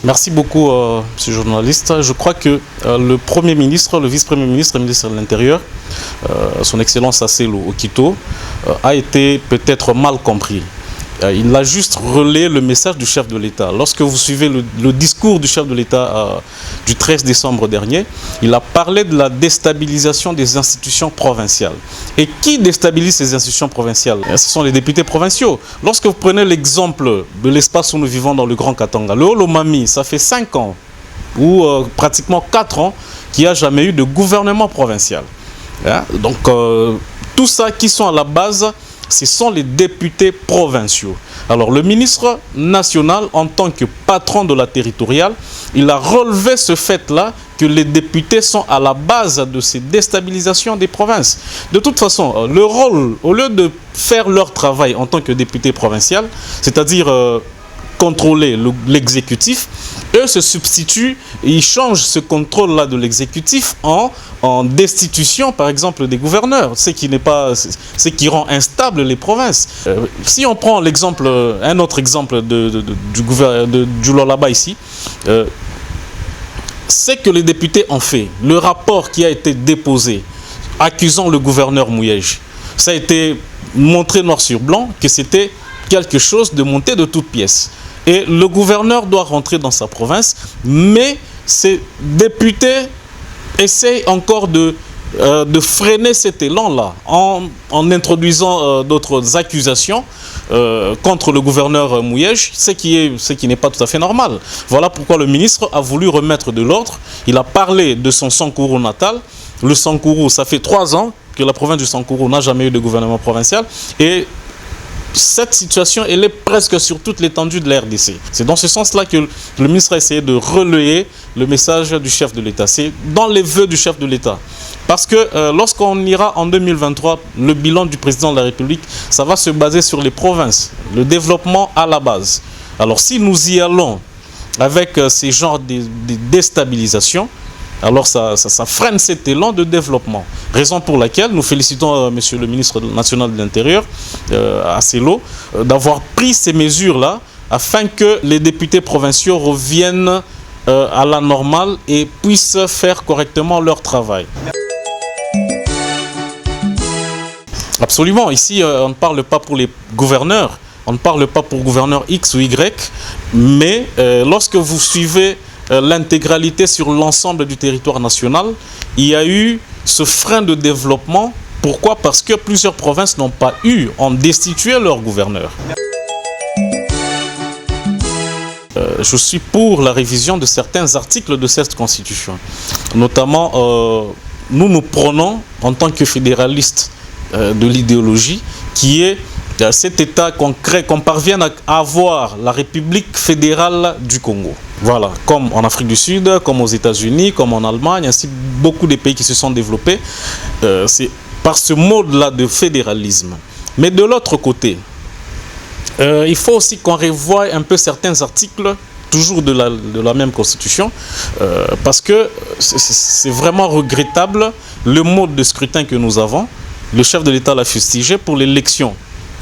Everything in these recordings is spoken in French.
Merci beaucoup, monsieur le journaliste. Je crois que le Premier ministre, le vice-premier ministre et le ministre de l'Intérieur, son Excellence Asselo Okito, a été peut-être mal compris. Il a juste relayé le message du chef de l'État. Lorsque vous suivez le discours du chef de l'État du 13 décembre dernier, il a parlé de la déstabilisation des institutions provinciales. Et qui déstabilise ces institutions provinciales? Ce sont les députés provinciaux. Lorsque vous prenez l'exemple de l'espace où nous vivons dans le Grand Katanga, le Holomami, ça fait 5 ans, ou pratiquement 4 ans, qu'il n'y a jamais eu de gouvernement provincial. Donc, tout ça qui sont à la base, ce sont les députés provinciaux. Alors le ministre national, en tant que patron de la territoriale, il a relevé ce fait-là, que les députés sont à la base de ces déstabilisations des provinces. De toute façon, le rôle, au lieu de faire leur travail en tant que député provincial, c'est-à-dire contrôler l'exécutif, eux se substituent et ils changent ce contrôle-là de l'exécutif en destitution, par exemple, des gouverneurs, ce qui rend instable les provinces. Si on prend l'exemple, un autre exemple du Lolaba ici, c'est que les députés ont fait. Le rapport qui a été déposé accusant le gouverneur Mouyej, ça a été montré noir sur blanc que c'était quelque chose de monté de toutes pièces. Et le gouverneur doit rentrer dans sa province, mais ces députés essayent encore de freiner cet élan-là en introduisant d'autres accusations contre le gouverneur Mouyej, ce qui n'est pas tout à fait normal. Voilà pourquoi le ministre a voulu remettre de l'ordre. Il a parlé de son Sankourou natal. Le Sankourou, ça fait 3 ans que la province du Sankourou n'a jamais eu de gouvernement provincial. Et cette situation, elle est presque sur toute l'étendue de la RDC. C'est dans ce sens-là que le ministre a essayé de relayer le message du chef de l'État. C'est dans les vœux du chef de l'État. Parce que lorsqu'on ira en 2023, le bilan du président de la République, ça va se baser sur les provinces, le développement à la base. Alors si nous y allons avec ces genres de déstabilisation, alors ça freine cet élan de développement. Raison pour laquelle nous félicitons monsieur le ministre national de l'Intérieur, Asselo, d'avoir pris ces mesures-là afin que les députés provinciaux reviennent à la normale et puissent faire correctement leur travail. Absolument, ici on ne parle pas pour les gouverneurs, on ne parle pas pour gouverneur X ou Y, mais lorsque vous suivez l'intégralité sur l'ensemble du territoire national, il y a eu ce frein de développement. Pourquoi? Parce que plusieurs provinces n'ont pas eu, ont destitué leur gouverneur. Je suis pour la révision de certains articles de cette constitution. Notamment, nous prenons en tant que fédéralistes de l'idéologie qui est cet État concret, qu'on parvienne à avoir la République fédérale du Congo. Voilà, comme en Afrique du Sud, comme aux États-Unis, comme en Allemagne, ainsi beaucoup de pays qui se sont développés. C'est par ce mode-là de fédéralisme. Mais de l'autre côté, il faut aussi qu'on revoie un peu certains articles, toujours de la même constitution, parce que c'est vraiment regrettable le mode de scrutin que nous avons. Le chef de l'État l'a fustigé pour l'élection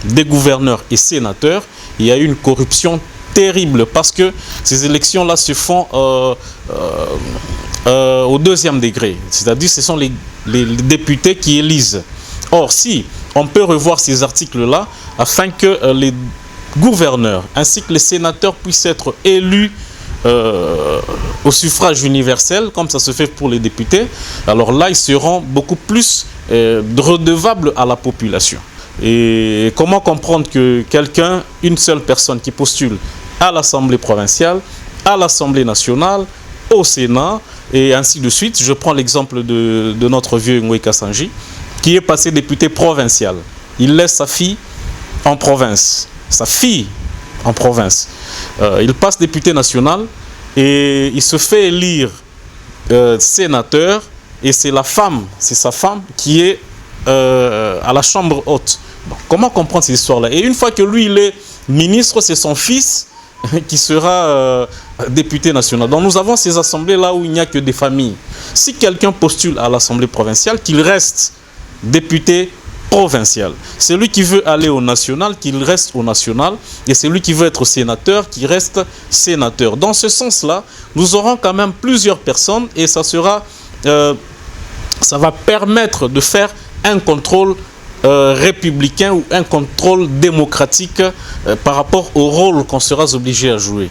des gouverneurs et sénateurs. Il y a eu une corruption terrible parce que ces élections-là se font au 2e degré. C'est-à-dire ce sont les députés qui élisent. Or, si on peut revoir ces articles-là afin que les gouverneurs ainsi que les sénateurs puissent être élus au suffrage universel, comme ça se fait pour les députés, alors là, ils seront beaucoup plus redevables à la population. Et comment comprendre que quelqu'un, une seule personne qui postule à l'Assemblée provinciale, à l'Assemblée nationale, au Sénat, et ainsi de suite. Je prends l'exemple de notre vieux Ngwe Kassanji, qui est passé député provincial. Il laisse sa fille en province, sa fille en province. Il passe député national et il se fait élire sénateur, et c'est sa femme qui est à la chambre haute. Bon, comment comprendre ces histoires-là? Et une fois que lui, il est ministre, c'est son fils qui sera député national. Donc nous avons ces assemblées-là où il n'y a que des familles. Si quelqu'un postule à l'Assemblée provinciale, qu'il reste député provincial. Celui qui veut aller au national, qu'il reste au national, et celui qui veut être sénateur, qui reste sénateur. Dans ce sens-là, nous aurons quand même plusieurs personnes et ça va permettre de faire un contrôle républicain ou un contrôle démocratique par rapport au rôle qu'on sera obligé à jouer.